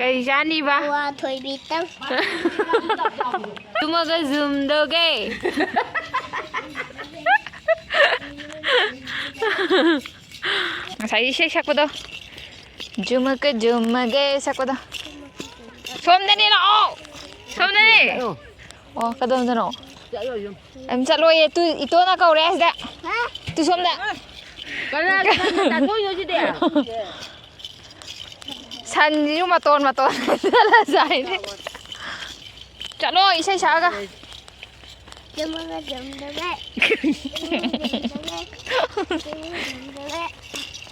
Cái giá đi ba. Qua thôi bị tao. Chúng mà cái zoom đâu cái. Saya siap dah. Cuma ke siapa dah? Somda ni nak. Somda ni. Oh, kadang tu nak. Em cakap loye itu nak kau rest dah. Tu somda. Karena tak tahu je dia. San ni cuma ton. Dah saya ni. Cakap loye saya siapa?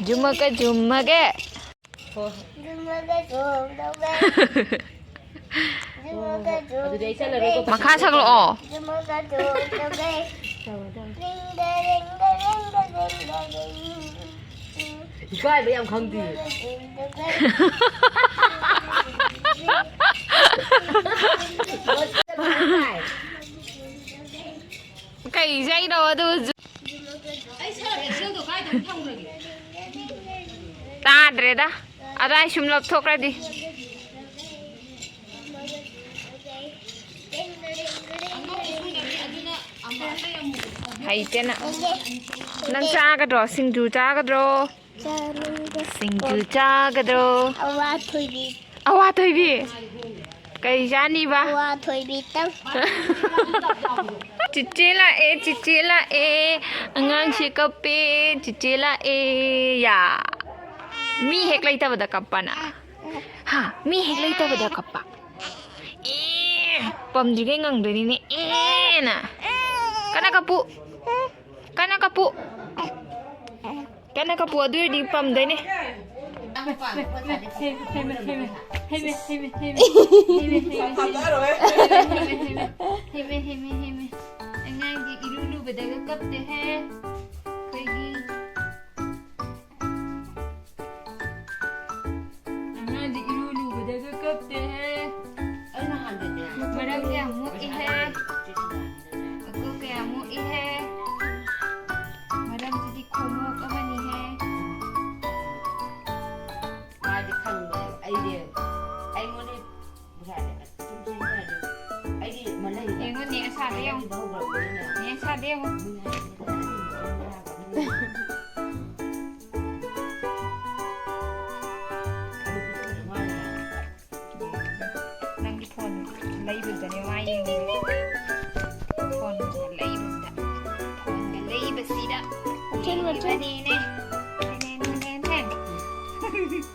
Cuma ke. Makan sak lo. Cái bây giờ không gì. Cái dây đâu tu. Ta dre da. Ada shum lop thok ra di. Hay thế nào. Nang cha cái đó, sinh chú cha cái đó. Sinh chú cha cái đó. Awa thôi đi. Cái giá đi ba. Qua thôi bị tao. Cici la e. Angang si kape. Cici la e. Ya. Mi hek lai ta bada kappa na. Ha, mi hek lai ta bada kappa. Pam juga ngang dari ni. Na. Kana kapu. Kana kapu adu di pam dai ni. Angang di ilulu bada kapte hai. Kegi. Kapte hai. Madam kaya mu hai. Aku kaya mu hai. Madam jadi komo apa ni hai? Ada kan idea. Ai mau ni bukan. Idea mana ni? Yang ni asal dia. Ni asal dia. Lấy bình tĩnh như vậy đi. Con lấy bình tĩnh. Con lấy bình xí đó. Trên đi nè. Nè.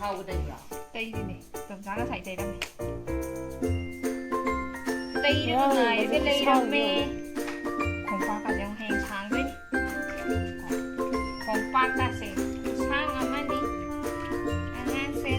Hao đây rồi. Tây đi nè. Tầm sáng nó thảy tây đâm này. Tây đó mọi người. Cái tây đâm mê. Không qua cả dòng hàng sáng đấy. Không qua cả sẽ. Sáng ở mắt đi. Anh ăn xe.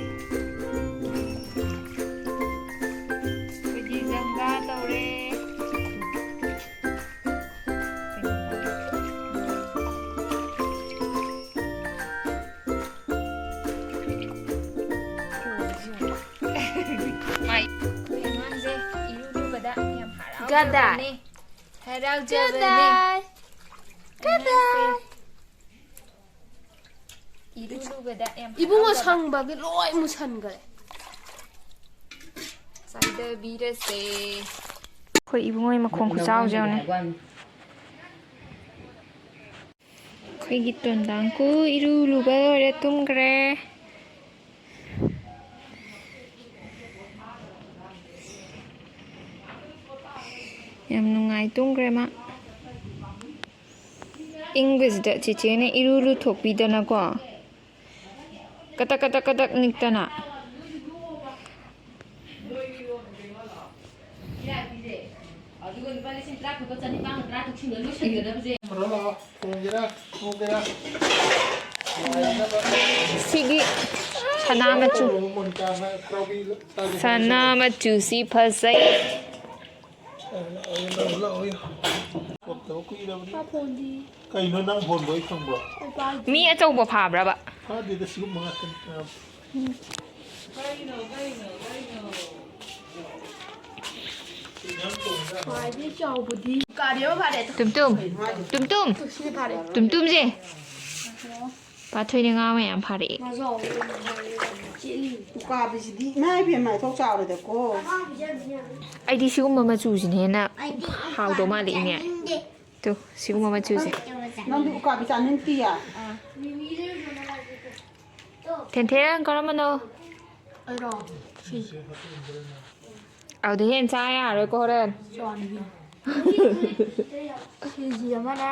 Gadai. Harau Gadai. Ibu mau sang bagi loi mau sang gale. Saya bira se. Khoi ibu ngoi makhong khu chau jau ne. Khoi giton dang ku iru lu ba re tum gre. Yam nungai tung gre ma. English da chiche ne iru lu thokpi dana ko. Kata niktana. Sigi sana macu si phasai. Cây nó nặng hồn với không bro. Mi ở châu bò phà bra ba. Đi tới xíu mà tum gì? Bà thuê đi ngang mày ăn phá đi. 우까비시디 나이 비에 많이 속자오래 됐고. ไอ้ที่ซิวมามาจูสิเห็นน่ะหาวตัวมาเลยเนี่ยดูซิวมามาจูสิ 넌 우까비 짜는 띠야. เทนเทนก็แล้วมันเอาเอาที่เห็นใจอ่ะเลยก็เดิน 시지야마나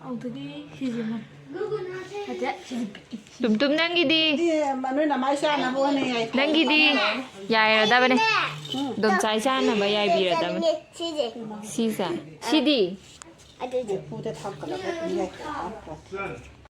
어떻게 시지만 하자 시지 ตุ่มๆนั่งดี 띠 마누나 마이샤나 보네. ๆนั่งดีๆยายเราได้ปะเนี่ยดมใจชาน่ะบ่ยายบีเราได้ปะซีซ่าซีดี 후대 탑거라. 이게.